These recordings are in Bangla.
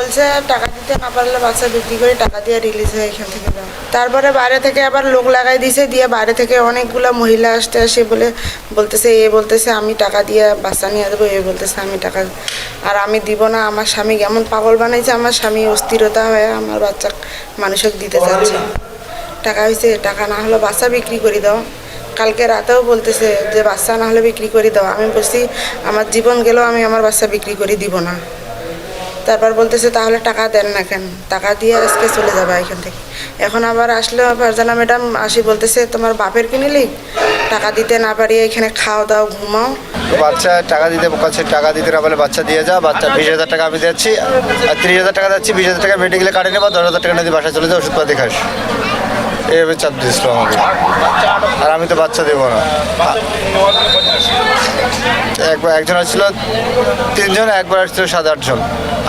বলছে টাকা দিতে না পারলে বাচ্চা বিক্রি করে টাকা দিয়ে রিলিজ হয়ে এখান থেকে দাও। তারপরে বাইরে থেকে আবার লোক লাগাই দিয়েছে, দিয়ে বাইরে থেকে অনেকগুলো মহিলা আসে বলতেছে আমি টাকা দিয়ে বাচ্চা নিয়ে দেবো, বলতেছে আমি টাকা আর আমি দিব না। আমার স্বামী এমন পাগল বানাইছে, আমার স্বামী অস্থিরতা হয়ে আমার বাচ্চা মানুষকে দিতে চাচ্ছে। টাকা হয়েছে, টাকা না হলে বাচ্চা বিক্রি করে দাও। কালকে রাতেও বলতেছে যে বাচ্চা না হলে বিক্রি করে দাও। আমি বলছি আমার জীবন গেলেও আমি আমার বাচ্চা বিক্রি করে দিব না। তারপর বলতেছে তাহলে টাকা দেন না কেন, টাকা দিয়ে আজকে চলে যাবে এখান থেকে। এখন আবার আসলে ফারজানা ম্যাডাম আসি বলতেছে তোমার বাপের কিনিলি, টাকা দিতে না পারিয়ে এখানে খাও দাও ঘুমাও। বাচ্চা টাকা দিতে বলছে, টাকা দিতে না বলে বাচ্চা দিয়ে যা, বাচ্চা 20,000 টাকা আমি দিচ্ছি আর 30,000 টাকা দিচ্ছি, 20,000 টাকা মেডিকেলে কাটে নেবা, 10,000 টাকা নিয়ে বাসায় চলে যাও, ওষুধপাতি খাস। এইভাবে চাপ দিয়েছিল আমাকে, আর আমি তো বাচ্চা দেবো না। একজন আসছিল 3 জন, একবার আসছিল 7-8 জন,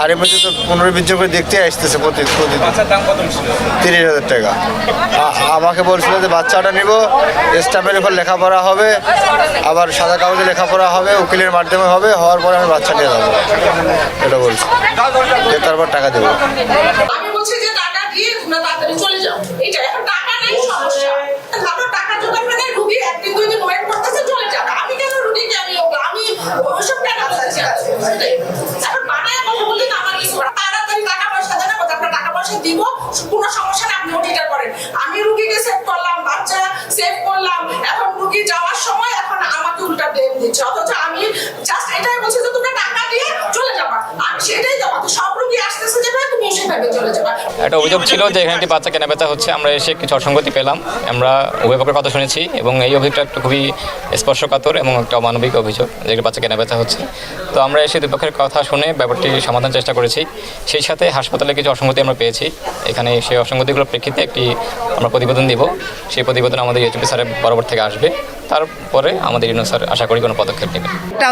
আর এর মধ্যে তো 15-20 জন করে দেখতে আসতেছে প্রতিদিন। 30,000 টাকা আমাকে বলছিল যে বাচ্চাটা নিব, স্টাম্পের উপর লেখাপড়া হবে, আবার সাদা কাগজে লেখাপড়া হবে, উকিলের মাধ্যমে হবে, হওয়ার পরে আমি বাচ্চা নিয়ে যাবো, এটা বলছি। তারপর টাকা দেবো। আমি বলছি যে টাকা দিয়ে তোমরা তাড়াতাড়ি চলে যাও। এইটা এখন টাকা নাই সমস্যা, ভালো টাকা জোগাড় মানে রুগী 1 দিন 2 দিন ওয়েট করতেছে, চলে যাবে। আমি কেন রুগীকে আমি ওসব কেন বলছি? এখন বানায় কথা বললে তো আমার কিছু তাড়াতাড়ি টাকা পয়সা দেন, আপনার টাকা পয়সা দিব, কোনো সমস্যা না, আপনি ওটিটা করেন। আমি রুগীকে সেভ করলাম, বাচ্চা সেভ করলাম, এখন রুগী যাওয়ার সময় এখন আমাকে উল্টা ব্লেম দিচ্ছে। অথচ আমি জাস্ট এটাই বলছি যে তোমরা টাকা দিয়ে চলে যাবা, আমি সেটাই দেবো। সব রুগী আসতেছে যেভাবে তুমি সেভাবে চলে যাবা। একটা অভিযোগ ছিল যে এখানে একটি বাচ্চা কেনাবেচা হচ্ছে। আমরা এসে কিছু অসঙ্গতি পেলাম, আমরা উভয় পক্ষের কথা শুনেছি এবং এই অভিযোগটা একটা খুবই স্পর্শকাতর এবং একটা অমানবিক অভিযোগ যে একটি বাচ্চা কেনাবেচা হচ্ছে। তো আমরা এসে দুই পক্ষের কথা শুনে ব্যাপারটি সমাধান চেষ্টা করেছি। সেই সাথে হাসপাতালে কিছু অসঙ্গতি আমরা পেয়েছি। এখানে সেই অসঙ্গতিগুলোর প্রেক্ষিতে একটি আমরা প্রতিবেদন দিব। সেই প্রতিবেদন আমাদের এইচপি স্যারের বরাবর থেকে আসবে, তারপরে আমাদের ইউনো স্যার আশা করি কোনো পদক্ষেপ নেবেন। একটা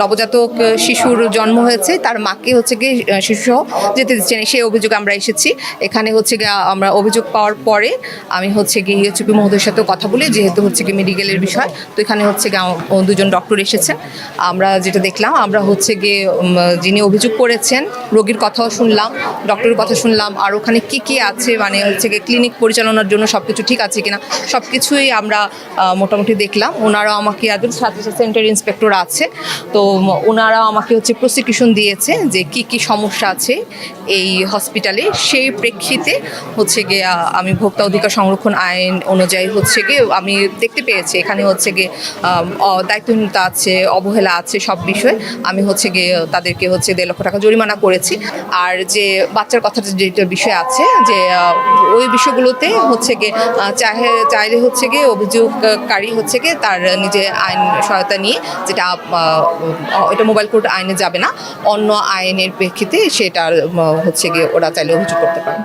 নবজাতক শিশুর জন্ম হয়েছে, তার মাকে হচ্ছে গিয়ে শিশু যেতে দিচ্ছেন, সেই অভিযোগে আমরা এসেছি। এখানে হচ্ছে গিয়ে আমরা অভিযোগ পাওয়ার পরে আমি হচ্ছে গিয়ে ইউএচপি মহোদয়ের সাথেও কথা বলি, যেহেতু হচ্ছে গিয়ে মেডিকেলের বিষয়। তো এখানে হচ্ছে গিয়ে 2জন ডক্টর এসেছেন। আমরা যেটা দেখলাম, আমরা হচ্ছে গিয়ে যিনি অভিযোগ করেছেন রোগীর কথাও শুনলাম, ডক্টরের কথা শুনলাম, আর ওখানে কী আছে মানে হচ্ছে গিয়ে ক্লিনিক পরিচালনার জন্য সব কিছু ঠিক আছে কিনা সব কিছুই আমরা মোটামুটি দেখলাম। ওনারা আমাকে একজন স্বাস্থ্য সেন্টার ইন্সপেক্টর আছে, তো ওনারা আমাকে হচ্ছে প্রসিকিউশন দিয়েছে যে কি সমস্যা আছে এই হসপিটালে। সেই প্রেক্ষিতে হচ্ছে গিয়ে আমি ভোক্তা অধিকার সংরক্ষণ আইন অনুযায়ী হচ্ছে গিয়ে আমি দেখতে পেয়েছি এখানে হচ্ছে গিয়ে দায়িত্বহীনতা আছে, অবহেলা আছে, সব বিষয়ে আমি হচ্ছে গিয়ে তাদেরকে হচ্ছে 1.5 লক্ষ টাকা জরিমানা করেছি। আর যে বাচ্চার কথাটা যেটা বিষয় আছে, যে ওই বিষয়গুলোতে হচ্ছে গিয়ে চাইলে হচ্ছে গিয়ে অভিযোগকারী হচ্ছে গিয়ে তার নিজে আইন সহায়তা নিয়ে, যেটা এটা মোবাইল কোর্ট আইনে যাবে না, অন্য আইনের প্রেক্ষিতে সেটার হচ্ছে গিয়ে ওরা চাইলে অভিযোগ করতে পারে।